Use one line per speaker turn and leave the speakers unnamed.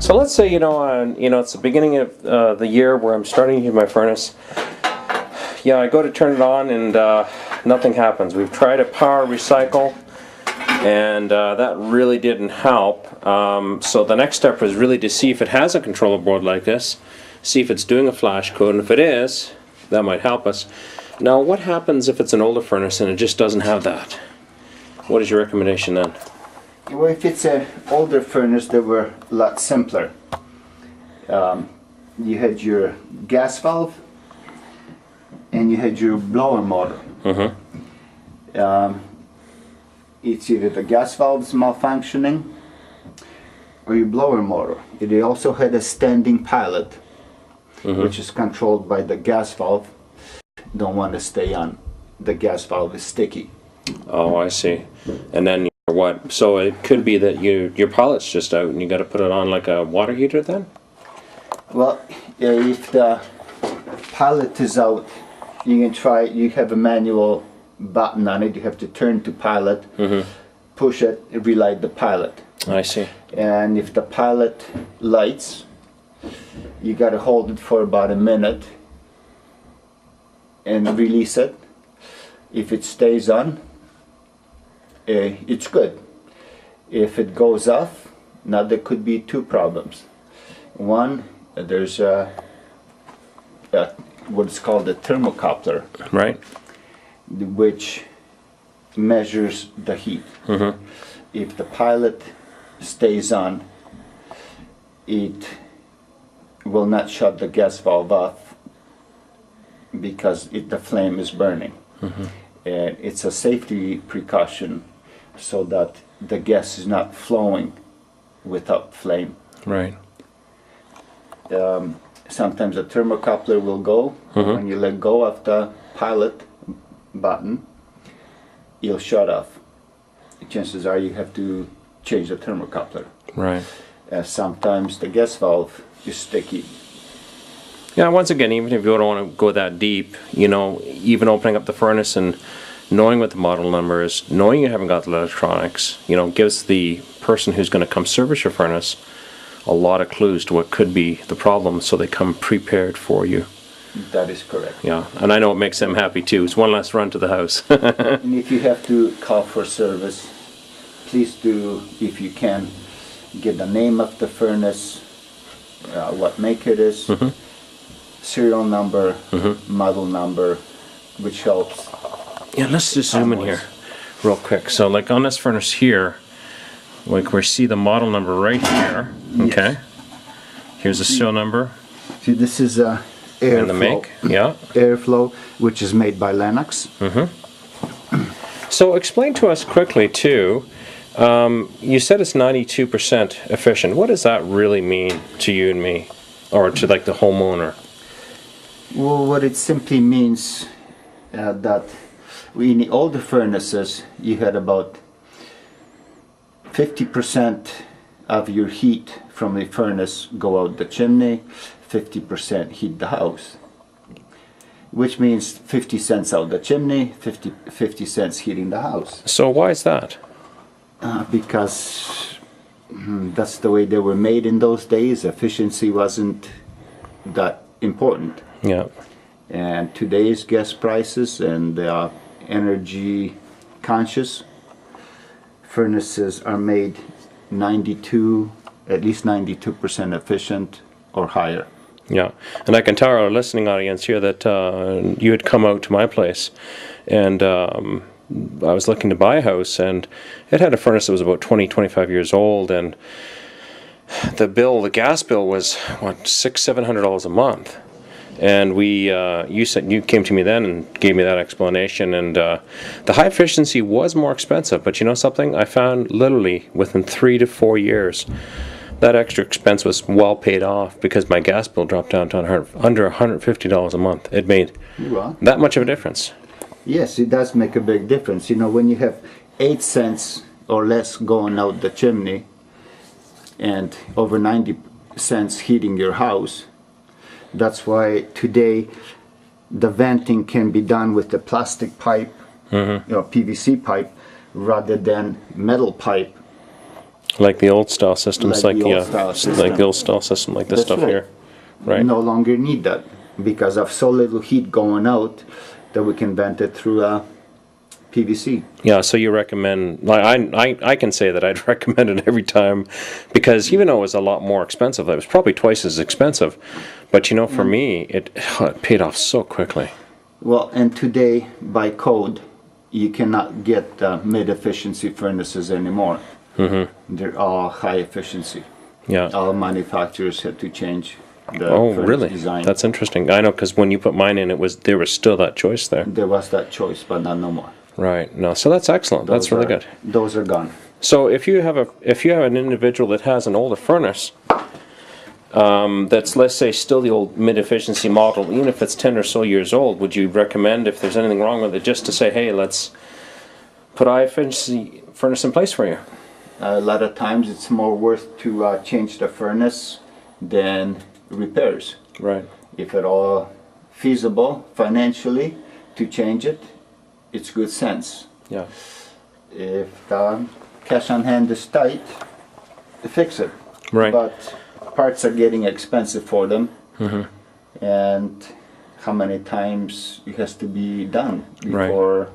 So let's say, it's the beginning of the year where I'm starting to use my furnace. Yeah, I go to turn it on and nothing happens. We've tried a power recycle, and that really didn't help. So the next step was really to see if it has a controller board like this, see if it's doing a flash code, and if it is, that might help us. Now, what happens if it's an older furnace and it just doesn't have that? What is your recommendation then?
Well, if it's an older furnace, they were a lot simpler. You had your gas valve and you had your blower motor. It's either the gas valve's malfunctioning or your blower motor. It also had a standing pilot, which is controlled by the gas valve. Don't want to stay on. The gas valve is sticky.
Oh, I see. And then what? So it could be that your pilot's just out and you got to put it on like a water heater then?
Well, if the pilot is out, you can try. You have a manual button on it. You have to turn to pilot, push it, relight the pilot.
I see.
And if the pilot lights, you got to hold it for about a minute and release it. If it stays on, it's good. If it goes off, now there could be two problems. One, there's what's called a thermocoupler,
right,
which measures the heat. If the pilot stays on, it will not shut the gas valve off because the flame is burning. And it's a safety precaution so that the gas is not flowing without flame.
Right.
Sometimes a thermocoupler will go. When you let go of the pilot button, it'll shut off. Chances are you have to change the thermocoupler.
Right.
Sometimes the gas valve is sticky.
Yeah, once again, even if you don't want to go that deep, even opening up the furnace and knowing what the model number is, knowing you haven't got the electronics, gives the person who's going to come service your furnace a lot of clues to what could be the problem, so they come prepared for you.
That is correct.
Yeah, and I know it makes them happy too. It's one less run to the house.
And if you have to call for service, please do, if you can, get the name of the furnace, what make it is, serial number, model number, which helps.
Yeah, let's just zoom in here real quick. So like on this furnace here, like we see the model number right here. Okay. Yes. Here's the serial number.
See, this is airflow.
And the make, yeah.
Airflow, which is made by Lennox.
So explain to us quickly too, you said it's 92% efficient. What does that really mean to you and me, or to like the homeowner?
Well, what it simply means that in the older furnaces you had about 50% of your heat from the furnace go out the chimney, 50% heat the house, which means 50 cents out the chimney, 50 cents heating the house.
So why is that?
Because that's the way they were made in those days. Efficiency wasn't that important.
Yeah.
And today's gas prices and energy conscious furnaces are made at least 92% efficient or higher.
Yeah, and I can tell our listening audience here that you had come out to my place, and I was looking to buy a house, and it had a furnace that was about 20-25 years old, and the gas bill was what, $600-700 a month. And you came to me then and gave me that explanation, and the high efficiency was more expensive, but you know something? I found literally within 3 to 4 years that extra expense was well paid off because my gas bill dropped down to under $150 a month. It made that much of a difference.
Yes, it does make a big difference. When you have 8 cents or less going out the chimney and over 90 cents heating your house, that's why today the venting can be done with the plastic pipe, PVC pipe, rather than metal pipe.
Like the old style systems,
Like
like
the
the,
old style
like
system.
the old style system, like this
That's
stuff
right.
here. Right.
No longer need that because of so little heat going out that we can vent it through PVC.
Yeah, so you recommend, like, I can say that I'd recommend it every time, because even though it was a lot more expensive, it was probably twice as expensive, but you know, for me, it paid off so quickly.
Well, and today by code, you cannot get mid-efficiency furnaces anymore. They're all high efficiency.
Yeah.
All manufacturers had to change the
Oh,
furnace
really?
design.
That's interesting. I know, because when you put mine in, there was still that choice there.
There was that choice, but not no more.
Right. No, so that's excellent. That's really good.
Those are gone.
So if you have an individual that has an older furnace, that's, let's say, still the old mid-efficiency model, even if it's 10 or so years old, would you recommend, if there's anything wrong with it, just to say, hey, let's put high-efficiency furnace in place for you?
A lot of times it's more worth to change the furnace than repairs.
Right.
If at all feasible financially to change it, it's good sense.
Yeah.
If the cash on hand is tight, fix it.
Right.
But parts are getting expensive for them. And how many times it has to be done before